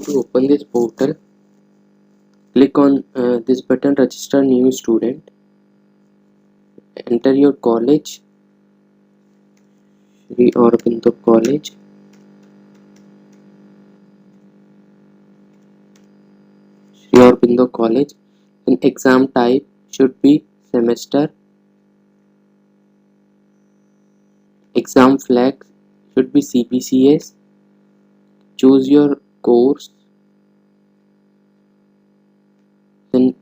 to open this portal, click on this button, register new student. Enter your college, Sri Aurobindo College. Sri Aurobindo College. And exam type should be semester. Exam flag should be CBCS. Choose your course. Then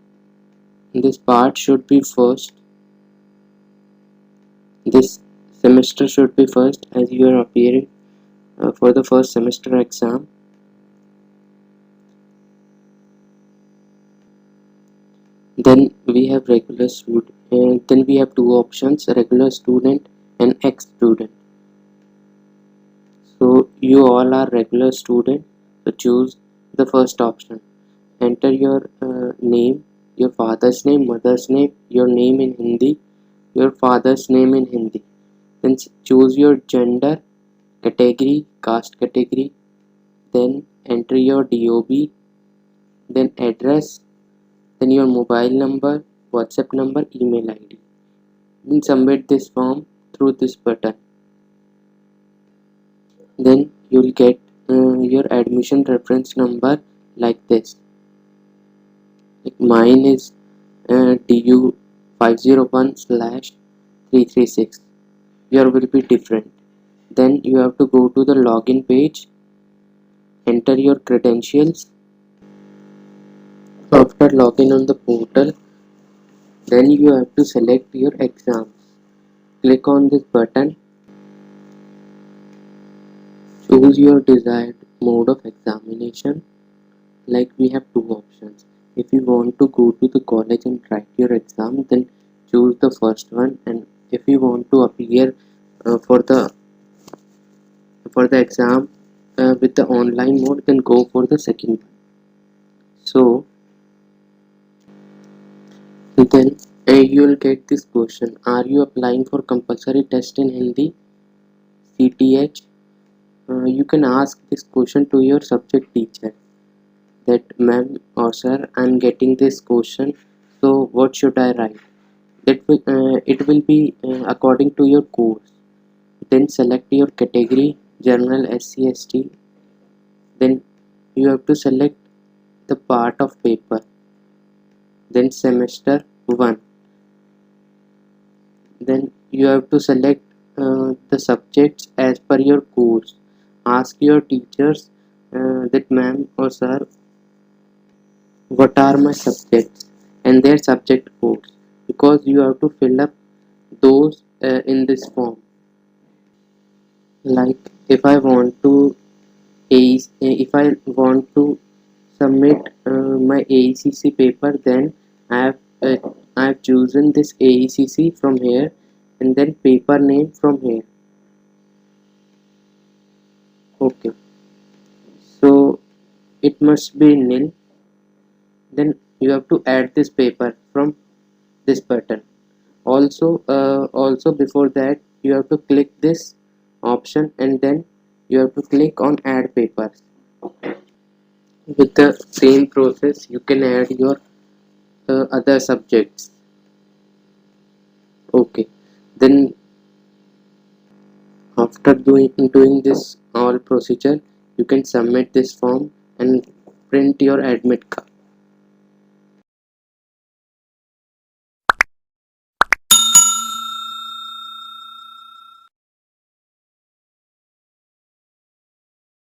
this part should be first. This semester should be first as you are appearing for the first semester exam. Then we have regular student, and then we have two options, regular student and ex-student. So you all are regular student, so choose the first option. Enter your name, your father's name, mother's name, your name in Hindi, your father's name in Hindi. Then choose your gender, category, caste category. Then enter your DOB, then address, then your mobile number, WhatsApp number, email ID. Then submit this form through this button. Then you will get your admission reference number like this. Like mine is DU 501/336. Your will be different. Then you have to go to the login page, enter your credentials. After login on the portal, then you have to select your exams. Click on this button. Choose your desired mode of examination. Like we have two options. If you want to go to the college and write your exam, then choose the first one. And if you want to appear for the exam with the online mode, then go for the second one. So then you will get this question: are you applying for compulsory test in Hindi, CTH? You can ask this question to your subject teacher, that ma'am or sir, I'm getting this question, so what should I write? It will be according to your course. Then select your category, general, SC, ST. Then you have to select the part of paper. Then semester 1. Then you have to select the subjects as per your course. Ask your teachers that ma'am or sir, what are my subjects and their subject codes, because you have to fill up those in this form. Like if I want to submit my AECC paper, then uh, I have chosen this AECC from here, and then paper name from here. Okay, so it must be nil. Then you have to add this paper from this button. Also before that, you have to click this option, and then you have to click on add papers. With the same process, you can add your other subjects. Okay, then after doing this all procedure, you can submit this form and print your admit card.